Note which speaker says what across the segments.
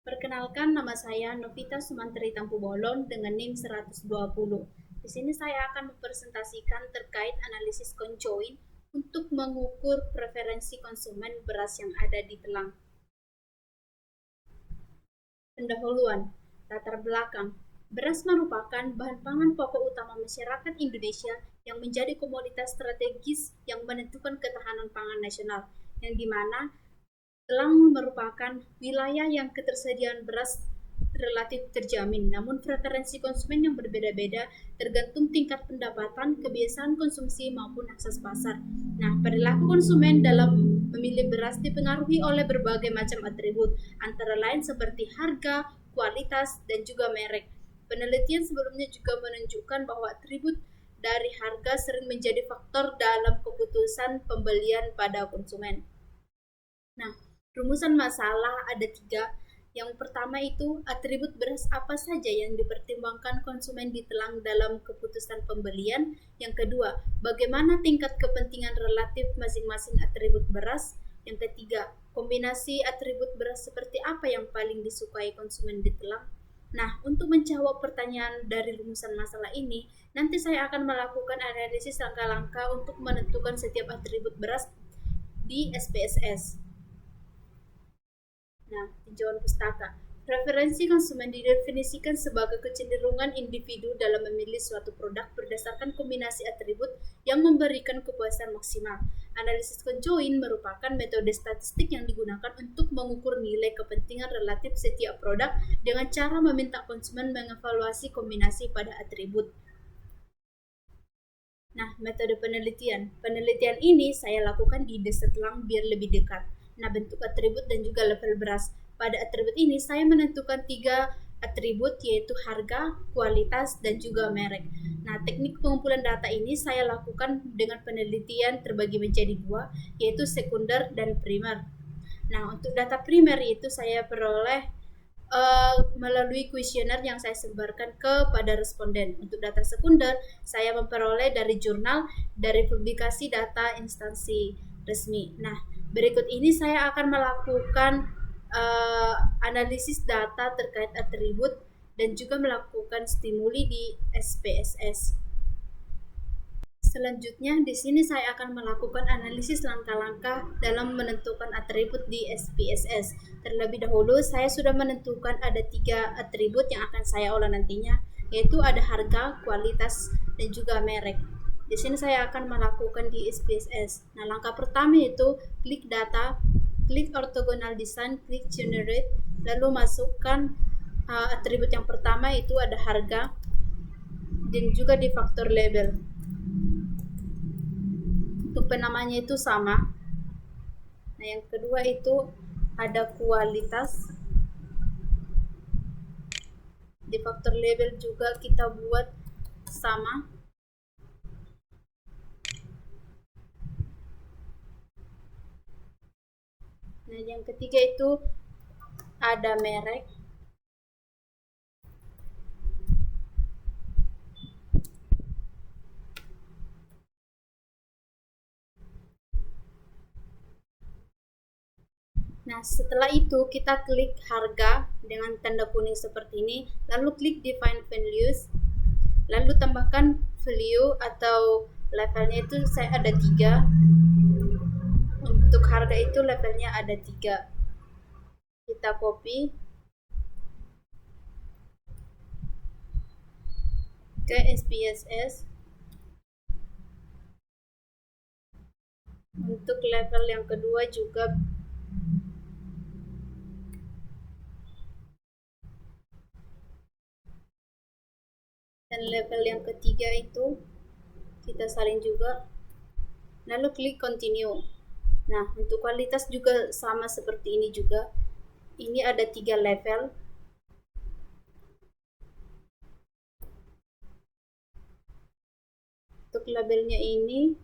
Speaker 1: Perkenalkan, nama saya Novita Sumantri Tampu-Bolon dengan NIM 120. Di sini saya akan mempresentasikan terkait analisis conjoin untuk mengukur preferensi konsumen beras yang ada di telang. Pendahuluan, latar belakang. Beras merupakan bahan pangan pokok utama masyarakat Indonesia yang menjadi komoditas strategis yang menentukan ketahanan pangan nasional, yang dimana telang merupakan wilayah yang ketersediaan beras relatif terjamin, namun preferensi konsumen yang berbeda-beda tergantung tingkat pendapatan, kebiasaan konsumsi maupun akses pasar. Nah, perilaku konsumen dalam memilih beras dipengaruhi oleh berbagai macam atribut, antara lain seperti harga, kualitas, dan juga merek. Penelitian sebelumnya juga menunjukkan bahwa atribut dari harga sering menjadi faktor dalam keputusan pembelian pada konsumen. Nah, rumusan masalah ada 3. Yang pertama itu atribut beras apa saja yang dipertimbangkan konsumen di telang dalam keputusan pembelian. Yang kedua, bagaimana tingkat kepentingan relatif masing-masing atribut beras. Yang ketiga, kombinasi atribut beras seperti apa yang paling disukai konsumen di telang. Nah, untuk menjawab pertanyaan dari rumusan masalah ini, nanti saya akan melakukan analisis langkah-langkah untuk menentukan setiap atribut beras di SPSS. Nah, tinjauan pustaka. Preferensi konsumen didefinisikan sebagai kecenderungan individu dalam memilih suatu produk berdasarkan kombinasi atribut yang memberikan kepuasan maksimal. Analisis conjoin merupakan metode statistik yang digunakan untuk mengukur nilai kepentingan relatif setiap produk dengan cara meminta konsumen mengevaluasi kombinasi pada atribut. Nah, metode penelitian. Penelitian ini saya lakukan di Desa Telang biar lebih dekat. Nah, bentuk atribut dan juga level beras. Pada atribut ini saya menentukan 3 atribut, yaitu harga, kualitas, dan juga merek. Nah, teknik pengumpulan data ini saya lakukan dengan penelitian terbagi menjadi 2, yaitu sekunder dan primer. Nah, untuk data primer itu saya peroleh melalui kuesioner yang saya sebarkan kepada responden. Untuk data sekunder, saya memperoleh dari jurnal, dari publikasi data instansi resmi. Nah, berikut ini saya akan melakukan analisis data terkait atribut dan juga melakukan stimuli di SPSS. Selanjutnya, di sini saya akan melakukan analisis langkah-langkah dalam menentukan atribut di SPSS. Terlebih dahulu, saya sudah menentukan ada 3 atribut yang akan saya olah nantinya, yaitu ada harga, kualitas, dan juga merek. Di sini saya akan melakukan di SPSS. Nah, langkah pertama itu klik data, klik orthogonal design, klik generate, lalu masukkan atribut yang pertama itu ada harga, dan juga di faktor label. Untuk penamanya itu sama. Nah, yang kedua itu ada kualitas. Di faktor label juga kita buat sama. Nah, yang ketiga itu ada merek. Nah, setelah itu kita klik harga dengan tanda kuning seperti ini, lalu klik define values, lalu tambahkan value atau levelnya itu saya ada 3. Untuk harga itu levelnya ada 3. Kita copy ke SPSS. Untuk level yang kedua juga dan level yang ketiga itu kita salin juga, lalu klik continue. Nah, untuk kualitas juga sama seperti ini juga. Ini ada 3 level. Untuk labelnya ini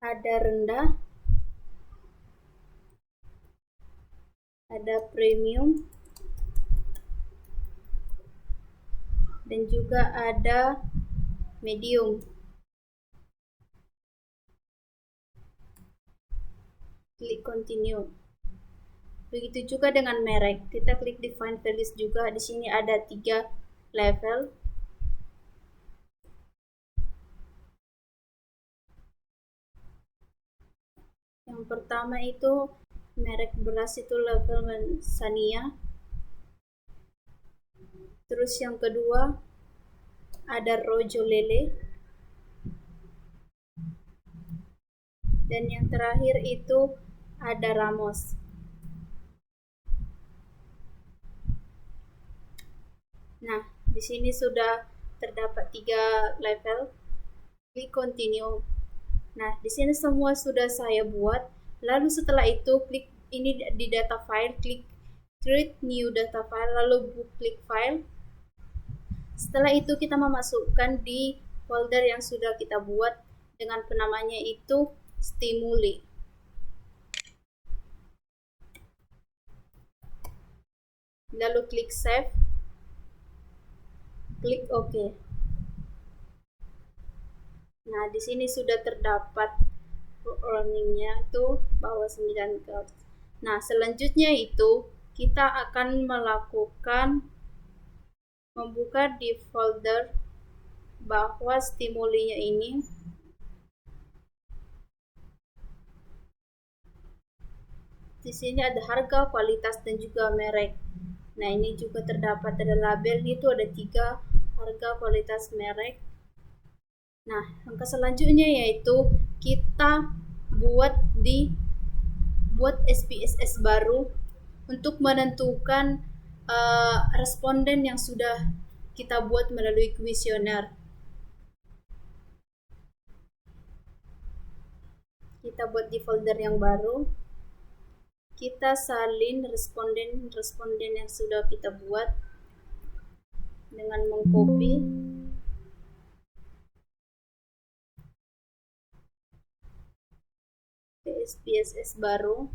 Speaker 1: ada rendah, ada premium, dan juga ada medium. Klik continue. Begitu juga dengan merek. Kita klik define values juga. Di sini ada 3 level. Yang pertama itu merek beras itu level Sania. Terus yang kedua ada Rojo Lele. Dan yang terakhir itu ada Ramos. Nah, di sini sudah terdapat 3 level. Klik continue. Nah, di sini semua sudah saya buat. Lalu setelah itu klik ini di data file, klik create new data file, lalu klik file. Setelah itu kita memasukkan di folder yang sudah kita buat dengan penamanya itu stimuli. Lalu klik save. Klik OK. Nah, di sini sudah terdapat warningnya itu bahwa 9 ke. Nah, selanjutnya itu kita akan melakukan membuka di folder bahwa stimulinya ini di sini ada harga, kualitas, dan juga merek. Nah, ini juga terdapat ada label itu ada 3 harga, kualitas, merek. Nah, langkah selanjutnya yaitu kita buat SPSS baru untuk menentukan responden yang sudah kita buat melalui kuesioner. Kita buat di folder yang baru. Kita salin responden yang sudah kita buat dengan mengcopy. Ke SPSS baru.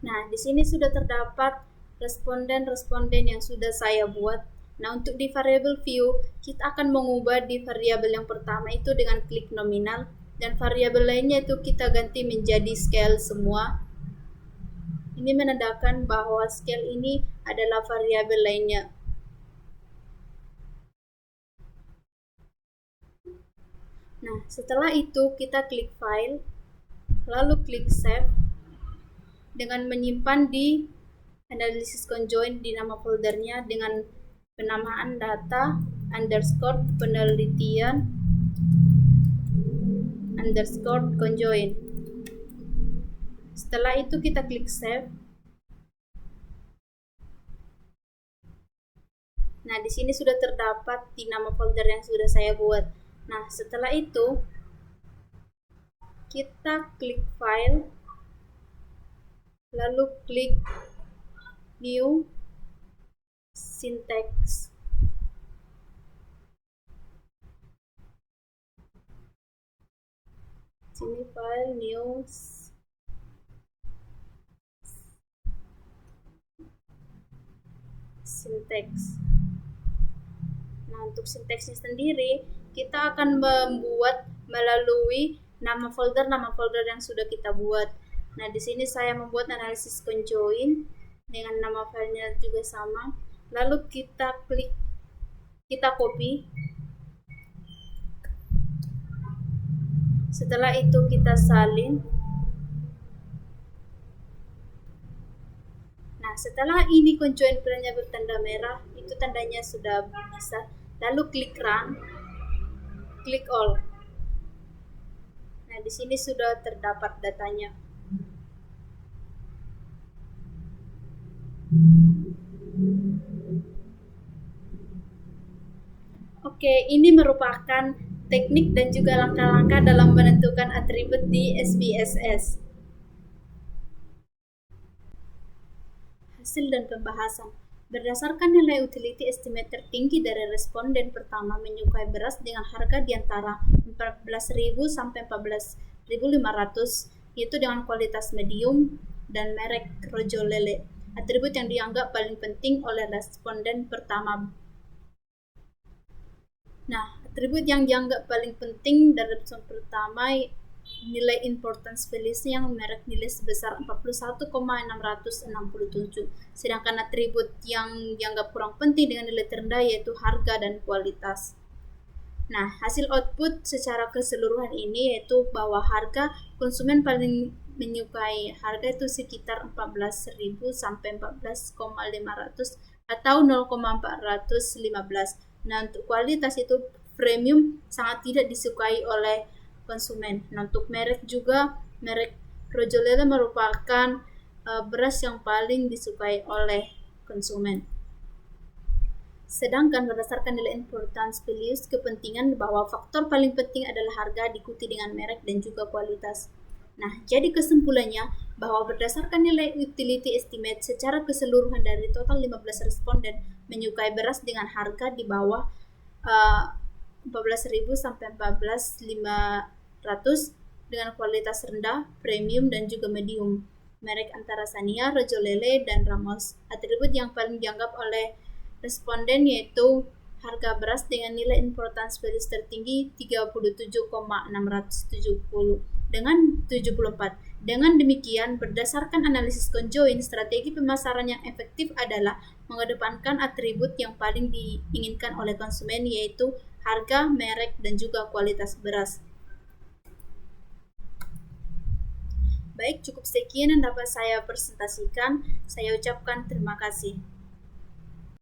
Speaker 1: Nah, di sini sudah terdapat responden yang sudah saya buat. Nah, untuk di variable view, kita akan mengubah di variabel yang pertama itu dengan klik nominal, dan variabel lainnya itu kita ganti menjadi scale semua. Ini menandakan bahwa scale ini adalah variabel lainnya. Nah, setelah itu kita klik file, lalu klik save, dengan menyimpan di analysis conjoint di nama foldernya dengan penamaan data underscore penelitian underscore conjoint. Setelah itu kita klik save. Nah, di sini sudah terdapat di nama folder yang sudah saya buat. Nah, setelah itu kita klik file, lalu klik new syntax. Sini file new syntax. Nah, untuk sinteksnya sendiri kita akan membuat melalui nama folder yang sudah kita buat. Nah, di sini saya membuat analisis conjoint dengan nama filenya juga sama. Lalu kita klik, kita copy. Setelah itu kita salin. Nah, setelah ini conjoint filenya bertanda merah, itu tandanya sudah bisa. Lalu klik run, klik all. Nah, di sini sudah terdapat datanya. Oke, ini merupakan teknik dan juga langkah-langkah dalam menentukan atribut di SPSS. Hasil dan pembahasan. Berdasarkan nilai utility estimate tertinggi dari responden pertama menyukai beras dengan harga di antara 14.000 sampai 14.500, yaitu dengan kualitas medium dan merek Rojo Lele. Atribut yang dianggap paling penting oleh responden pertama. Nah, Atribut yang dianggap paling penting dari respon pertama nilai importance values yang merek nilai sebesar 41,667. Sedangkan atribut yang dianggap kurang penting dengan nilai terendah yaitu harga dan kualitas. Nah, hasil output secara keseluruhan ini yaitu bahwa harga konsumen paling menyukai harga itu sekitar 14.000 sampai 14,500 atau 0,415. Nah, untuk kualitas itu premium sangat tidak disukai oleh konsumen. Nah, untuk merek juga, merek Rojolele merupakan beras yang paling disukai oleh konsumen. Sedangkan berdasarkan nilai importance values, kepentingan bahwa faktor paling penting adalah harga diikuti dengan merek dan juga kualitas. Nah, jadi kesimpulannya bahwa berdasarkan nilai utility estimate secara keseluruhan dari total 15 responden menyukai beras dengan harga di bawah 14.000 sampai 14.500 dengan kualitas rendah, premium dan juga medium. Merek antara Sania, Rojolele dan Ramos. Atribut yang paling dianggap oleh responden yaitu harga beras dengan nilai importance values tertinggi 37,670 dengan 74. Dengan demikian, berdasarkan analisis conjoint, strategi pemasaran yang efektif adalah mengedepankan atribut yang paling diinginkan oleh konsumen yaitu harga, merek, dan juga kualitas beras. Baik, cukup sekian yang dapat saya presentasikan. Saya ucapkan terima kasih.